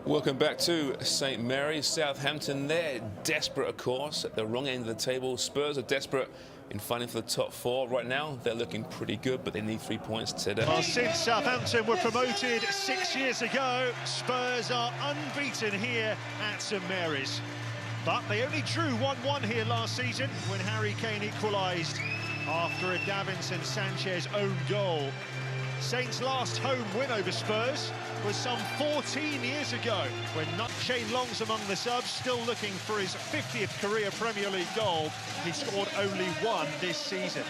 Welcome back to St Mary's. Southampton, they're desperate, of course, at the wrong end of the table. Spurs are desperate in fighting for the top four. Right now, they're looking pretty good, but they need 3 points today. Well, since Southampton were promoted 6 years ago, Spurs are unbeaten here at St Mary's. But they only drew 1-1 here last season when Harry Kane equalised after a Davinson Sanchez own goal. Saints' last home win over Spurs was some 14 years ago when Shane Long's among the subs, still looking for his 50th career Premier League goal. He scored only one this season.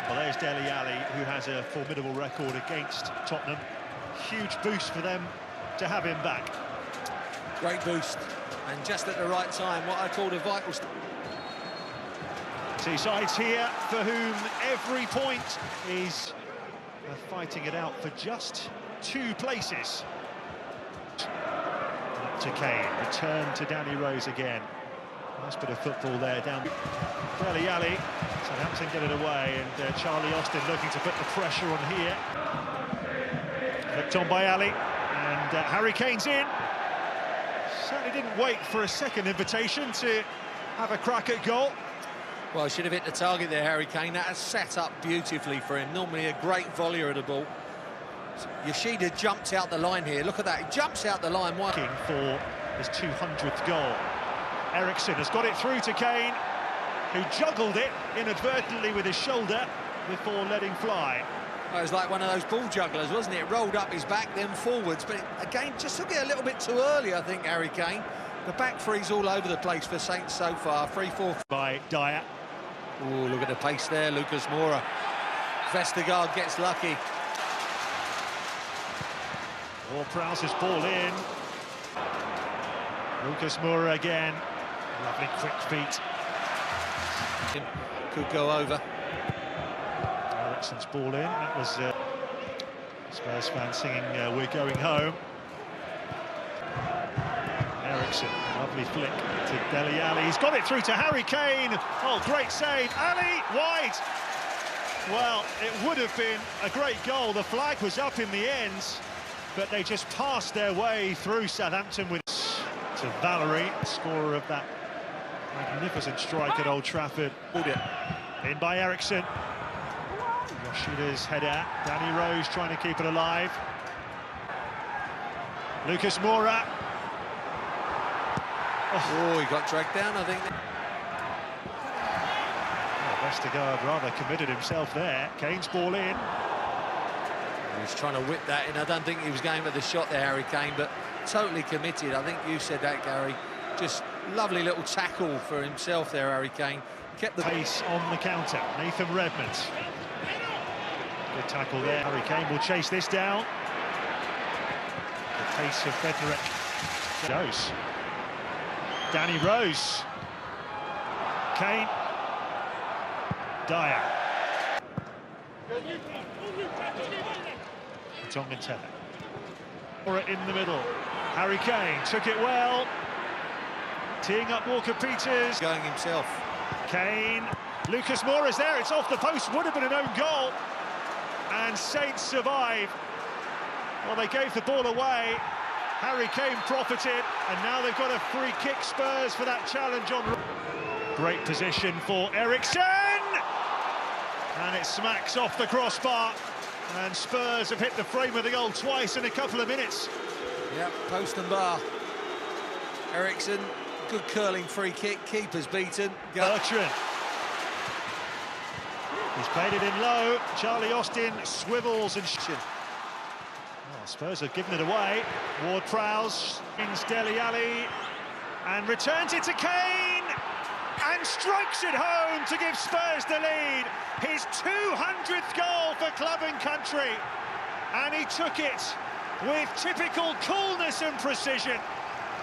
Well, there's Dele Alli, who has a formidable record against Tottenham. Huge boost for them to have him back. Great boost, and just at the right time, what I called a vital... Two sides here for whom every point is fighting it out for just 2 places. Up to Kane, return to Danny Rose again. Nice bit of football there down. Dele Alli, Southampton get it away, and Charlie Austin looking to put the pressure on here. Flicked on by Alli, and Harry Kane's in. Certainly didn't wait for a second invitation to have a crack at goal. Well, should have hit the target there, Harry Kane. That has set up beautifully for him. Normally a great volleyer of the ball. Yoshida jumped out the line here. Look at that, he jumps out the line. Working for his 200th goal. Eriksen has got it through to Kane, who juggled it inadvertently with his shoulder before letting fly. Well, it was like one of those ball jugglers, wasn't it? It rolled up his back, then forwards. But again, just took it a little bit too early, I think, Harry Kane. The back three's all over the place for Saints so far. 3-4 by Dyer. Oh, look at the pace there, Lucas Moura. Vestergaard gets lucky. Ward-Prowse's ball in. Lucas Moura again. Lovely quick feet. Could go over. Eriksen's ball in. That was Spurs fans singing "We're Going Home." Eriksen, lovely flick to Dele Alli. He's got it through to Harry Kane. Oh, great save. Alli, wide. Well, it would have been a great goal. The flag was up in the end, but they just passed their way through Southampton with to Valerie, scorer of that magnificent strike at Old Trafford. In by Eriksen. Yoshida's header. Danny Rose trying to keep it alive. Lucas Moura. Oh, he got dragged down, I think. Oh, Vestergaard rather committed himself there. Kane's ball in. He was trying to whip that in. I don't think he was going for the shot there, Harry Kane, but totally committed. I think you said that, Gary. Just lovely little tackle for himself there, Harry Kane. Kept the pace on the counter. Nathan Redmond. Good tackle there. Harry Kane will chase this down. The pace of Bednarek goes. Danny Rose. Kane. Dyer. Tongan in the middle. Harry Kane took it well. Teeing up Walker-Peters. Going himself. Kane. Lucas Moura's there. It's off the post. Would have been an own goal. And Saints survive. Well, they gave the ball away. Harry Kane profited, and now they've got a free kick, Spurs, for that challenge on. Great position for Eriksen! And it smacks off the crossbar. And Spurs have hit the frame of the goal twice in a couple of minutes. Yep, post and bar. Eriksen, good curling free kick, keeper's beaten. Bertrand. He's played it in low. Charlie Austin swivels and... Oh, Spurs have given it away. Ward-Prowse wins Dele Alli and returns it to Kane and strikes it home to give Spurs the lead. His 200th goal for club and country, and he took it with typical coolness and precision.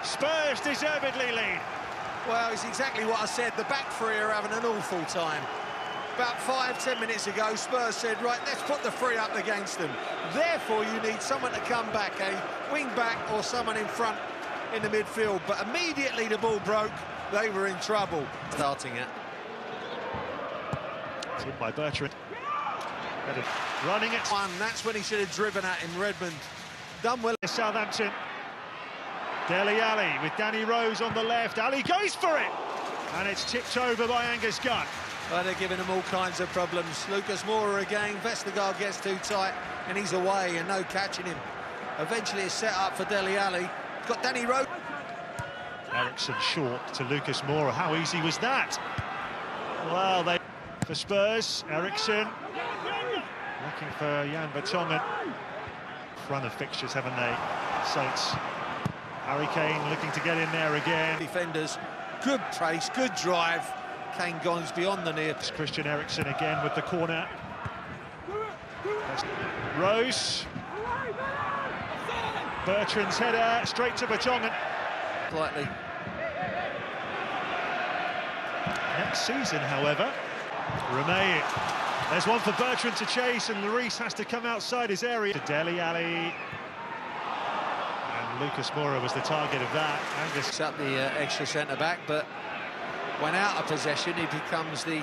Spurs deservedly lead. Well, it's exactly what I said. The back three are having an awful time. About 5-10 minutes ago, Spurs said, right, let's put the three up against them. Therefore, you need someone to come back, a wing back or someone in front in the midfield. But immediately the ball broke, they were in trouble. Starting it. It's in by Bertrand. Running it. One, that's when he should have driven at in Redmond. Done well. Southampton. Dele Alli with Danny Rose on the left. Ali goes for it! And it's tipped over by Angus Gunn. Well, they're giving him all kinds of problems. Lucas Moura again. Vestergaard gets too tight and he's away and no catching him. Eventually it's set up for Dele Alli. Got Danny Rose. Ericsson short to Lucas Moura. How easy was that? Well, for Spurs, Ericsson looking for Jan Vertonghen. Front of fixtures, haven't they? Saints. Harry Kane looking to get in there again. Defenders, good pace, good drive. Kane goes beyond the near. It's Christian Eriksen again with the corner. Rose. Bertrand's header straight to Vertonghen. Slightly. Next season, however, Romeo. There's one for Bertrand to chase, and Lloris has to come outside his area. To Dele Alli. And Lucas Moura was the target of that. Angus Up the extra centre-back, but when out of possession, he becomes the...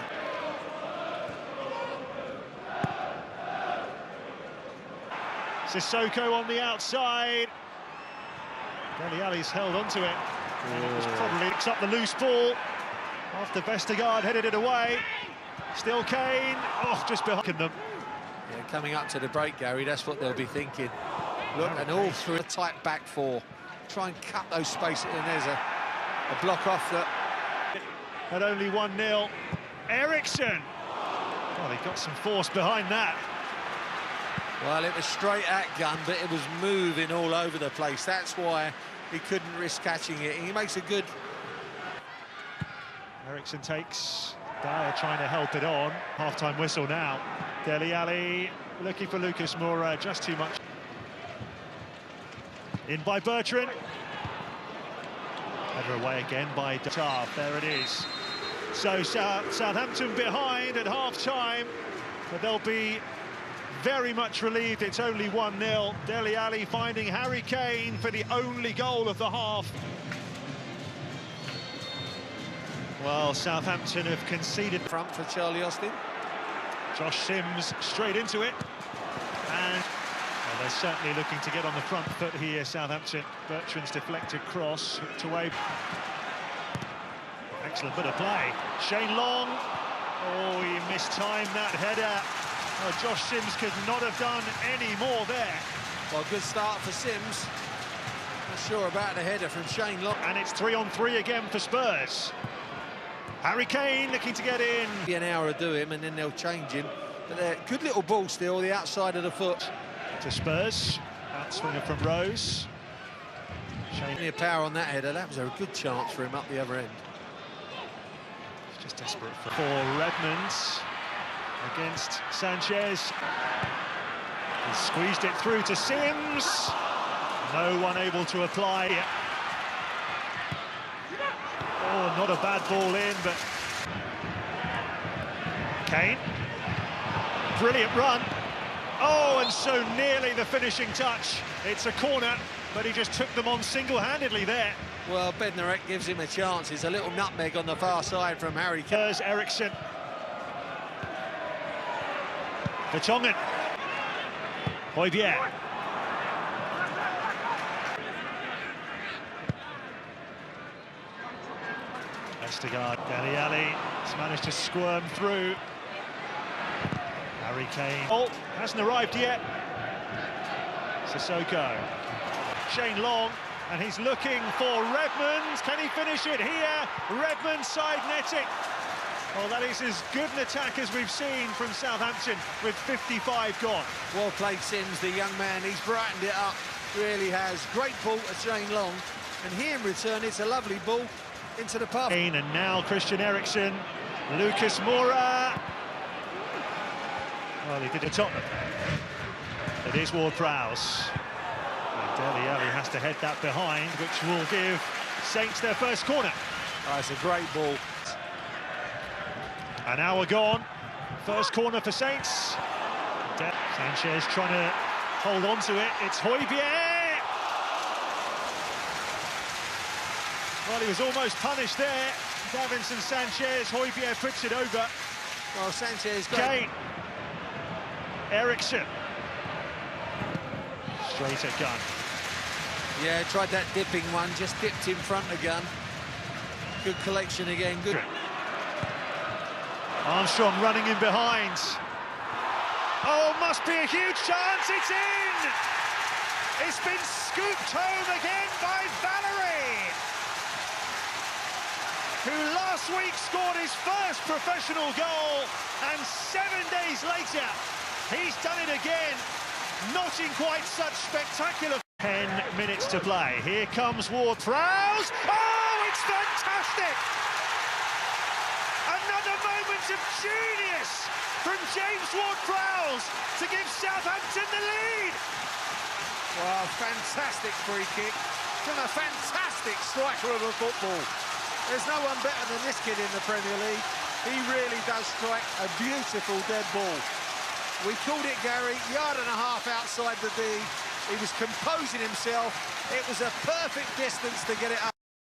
Sissoko on the outside. Dele Alli's held onto it. And it was probably picks up the loose ball. After Vestergaard headed it away. Still Kane. Oh, just behind them. Yeah, coming up to the break, Gary, that's what they'll be thinking. Look, and all through a tight back four. Try and cut those spaces, and there's a block off that... At only 1-0. Ericsson. Well, he got some force behind that. Well, it was straight at Gunn, but it was moving all over the place. That's why he couldn't risk catching it. He makes a good... Ericsson takes... Dyer trying to help it on. Half-time whistle now. Dele Alli looking for Lucas Moura, just too much. In by Bertrand. Header away again by Tav. There it is. So Southampton behind at half-time, but they'll be very much relieved. It's only 1-0. Dele Alli finding Harry Kane for the only goal of the half. Well, Southampton have conceded. Front for Charlie Austin. Josh Sims straight into it. And well, they're certainly looking to get on the front foot here, Southampton. Bertrand's deflected cross, hooked away. Excellent bit of play. Shane Long. Oh, he mistimed that header. Oh, Josh Sims could not have done any more there. Well, good start for Sims. Not sure about the header from Shane Long. And it's 3-on-3 again for Spurs. Harry Kane looking to get in. Be an hour to do him, and then they'll change him. But good little ball still, the outside of the foot. To Spurs. Outswinger from Rose. Shane. Plenty of power on that header. That was a good chance for him up the other end. Just desperate for Redmond against Sanchez. He squeezed it through to Sims. No one able to apply. Oh, not a bad ball in, but Kane. Brilliant run. Oh, and so nearly the finishing touch. It's a corner, but he just took them on single-handedly there. Well, Bednarek gives him a chance. It's a little nutmeg on the far side from Harry Kane. There's Ericsson. Vertonghen. Højbjerg. Vestergaard. Dele Alli has managed to squirm through. Harry Kane. Oh, hasn't arrived yet. Sissoko. Shane Long. And he's looking for Redmond. Can he finish it here? Redmond side netting. Well, that is as good an attack as we've seen from Southampton with 55 gone. Well played, Sims, the young man. He's brightened it up, really has. Great ball to Shane Long. And here in return, it's a lovely ball into the path. And now Christian Eriksen. Lucas Moura. Well, he did a Tottenham. It is Ward-Prowse. Dele Alli has to head that behind, which will give Saints their first corner. Oh, it's a great ball. An hour gone. First corner for Saints. Sanchez trying to hold on to it. It's Højbjerg. Well, he was almost punished there. Davinson Sanchez, Højbjerg puts it over. Well, Sanchez got... Kane. Eriksson. Straight at gun. Yeah, tried that dipping one, just dipped in front again. Good collection again, good. Armstrong running in behind. Oh, must be a huge chance, it's in! It's been scooped home again by Valerie, who last week scored his first professional goal, and 7 days later, he's done it again, not in quite such spectacular... 10 minutes to play. Here comes Ward-Prowse. Oh, it's fantastic! Another moment of genius from James Ward-Prowse to give Southampton the lead. Wow, fantastic free kick from a fantastic striker of a football. There's no one better than this kid in the Premier League. He really does strike a beautiful dead ball. We called it, Gary, yard and a half outside the D. He was composing himself. It was a perfect distance to get it up.